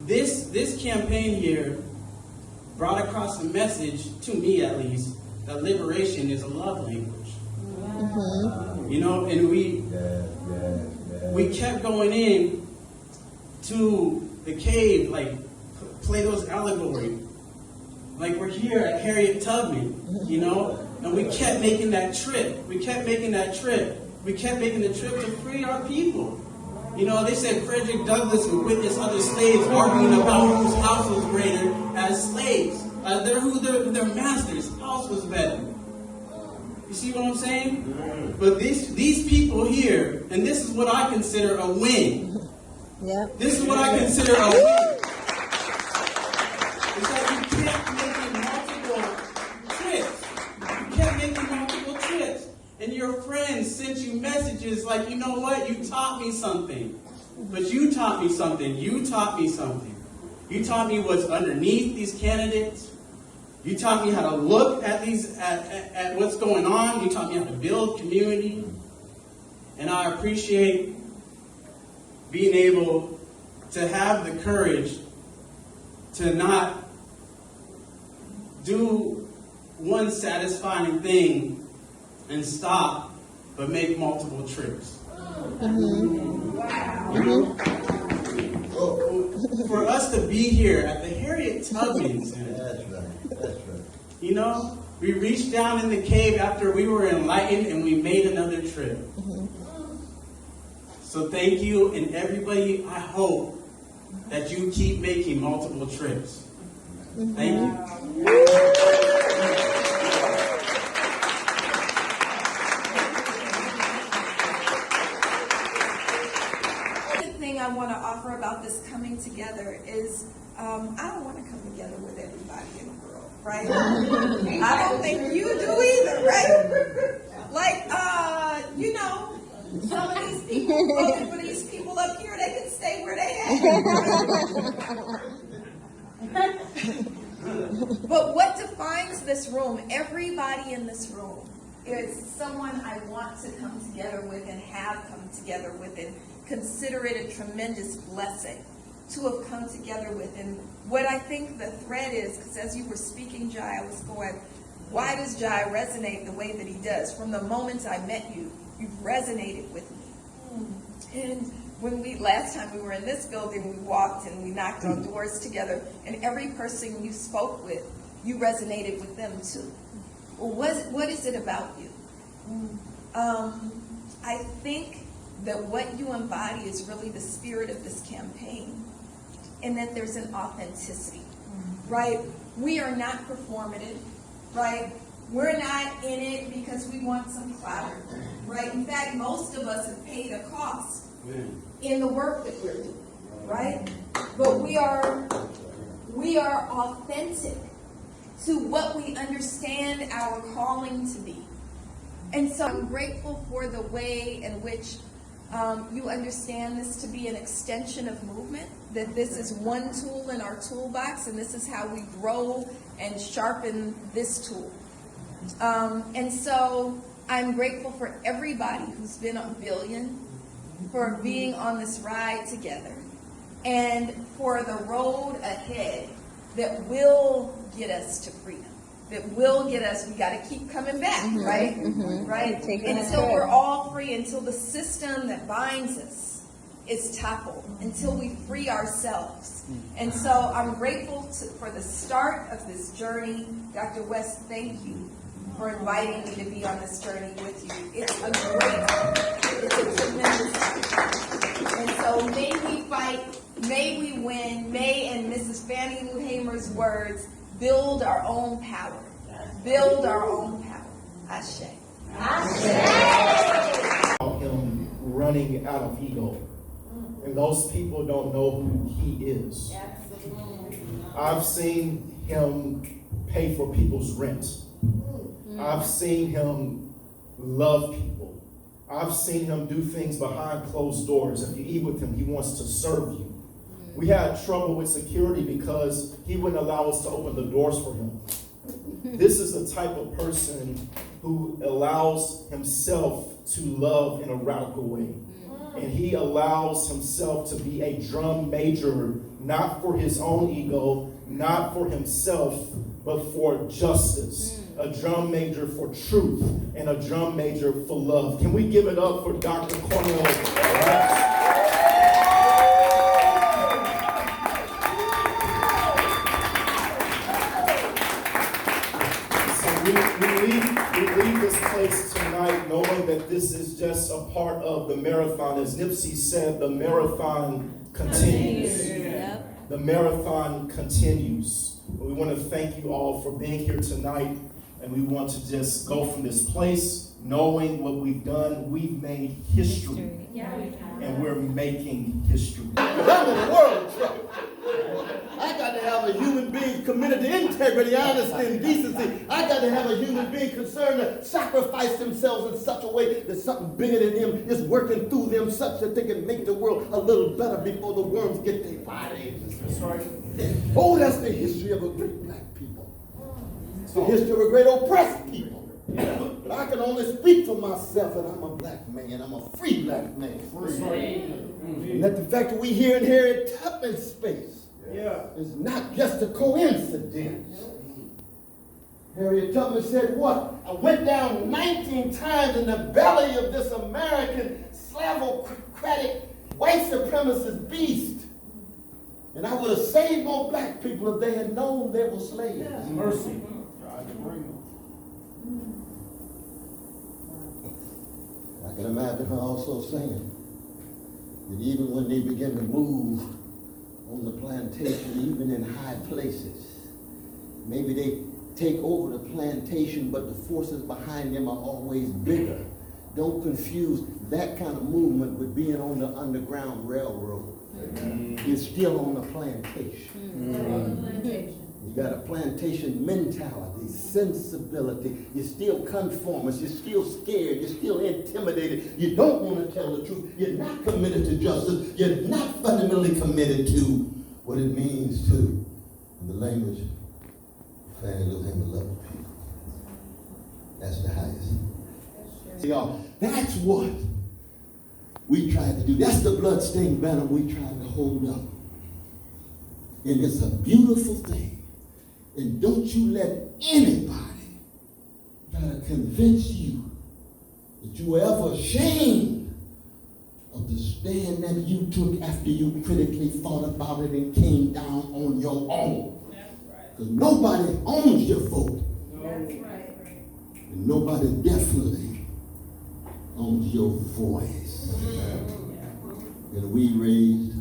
this campaign here brought across the message, to me at least, that liberation is a love language. You know, and we kept going in to the cave, like Plato's allegory. Like we're here at Harriet Tubman, you know, and we kept making that trip. We kept making the trip to free our people. You know, they said Frederick Douglass would witness other slaves arguing about whose house was greater as slaves. Their master's house was better. You see what I'm saying? But these people here, and this is what I consider a win. Yep. This is what I consider a win. It's that you kept making multiple trips. You kept making multiple trips. And your friends sent you messages like, you know what? You taught me something. But you taught me something. You taught me something. You taught me what's underneath these candidates. You taught me how to look at at what's going on. You taught me how to build community. And I appreciate being able to have the courage to not do one satisfying thing and stop, but make multiple trips. For us to be here at the Harriet Tubman Center, That's right. you know, we reached down in the cave after we were enlightened and we made another trip. So thank you, and everybody, I hope that you keep making multiple trips. Thank you. I want to offer about this coming together is I don't want to come together with everybody in the world, right? I don't think you do either, right? Like, you know, some of these people, voted for these people up here, they can stay where they at. But what defines this room, everybody in this room, is someone I want to come together with and have come together with and consider it a tremendous blessing to have come together with. And what I think the thread is, because as you were speaking, Jai, I was going, why does Jai resonate the way that he does? From the moment I met you, you've resonated with me. And when last time we were in this building, we walked and we knocked on doors together, and every person you spoke with, you resonated with them too. Well, what is it about you? I think that what you embody is really the spirit of this campaign, and that there's an authenticity, right? We are not performative, right? We're not in it because we want some clout, right? In fact, most of us have paid a cost in the work that we're doing, right? But we are authentic to what we understand our calling to be. And so I'm grateful for the way in which you understand this to be an extension of movement, that this is one tool in our toolbox, and this is how we grow and sharpen this tool. And so I'm grateful for everybody who's been on Billion, for being on this ride together, and for the road ahead that will get us to freedom. That will get us, we got to keep coming back, right? Right? Until we're all free, until the system that binds us is toppled, until we free ourselves. And so I'm grateful for the start of this journey. Dr. West, thank you for inviting me to be on this journey with you. It's a tremendous journey. And so may we fight, may we win, may, in Mrs. Fannie Lou Hamer's words, build our own power. Build our own power. Ashe. Ashe. Him running out of ego. And those people don't know who he is. I've seen him pay for people's rent. I've seen him love people. I've seen him do things behind closed doors. If you eat with him, he wants to serve you. We had trouble with security because he wouldn't allow us to open the doors for him. This is the type of person who allows himself to love in a radical way. And he allows himself to be a drum major not for his own ego, not for himself, but for justice. A drum major for truth and a drum major for love. Can we give it up for Dr. Cornel West? We leave this place tonight knowing that this is just a part of the marathon. As Nipsey said, the marathon continues. The marathon continues. We want to thank you all for being here tonight, and we want to just go from this place knowing what we've done. We've made history, and we're making history. I'm in a world of trouble. I got to have a human being committed to integrity, honesty, and decency. I got to have a human being concerned to sacrifice themselves in such a way that something bigger than them is working through them such that they can make the world a little better before the worms get their bodies. That's right. Oh, that's the history of a great black people. It's the history of a great oppressed people. But I can only speak for myself, and I'm a black man. I'm a free black man. And that the fact that we here in Harriet Tubman space is not just a coincidence. Harriet Tubman said what? I went down 19 times in the belly of this American slavocratic white supremacist beast. And I would have saved more black people if they had known they were slaves. Mercy. I can imagine her also saying that even when they begin to move on the plantation, even in high places, maybe they take over the plantation, but the forces behind them are always bigger. Don't confuse that kind of movement with being on the Underground Railroad. You're still on the plantation. You got a plantation mentality, sensibility. You're still conformist. You're still scared. You're still intimidated. You don't want to tell the truth. You're not committed to justice. You're not fundamentally committed to what it means to, in the language of Fannie Lou Hamer, love people. That's the highest. Y'all, that's what we tried to do. That's the bloodstained banner we tried to hold up. And it's a beautiful thing. And don't you let anybody try to convince you that you were ever ashamed of the stand that you took after you critically thought about it and came down on your own. Because nobody owns your vote. And nobody definitely owns your voice. And we raised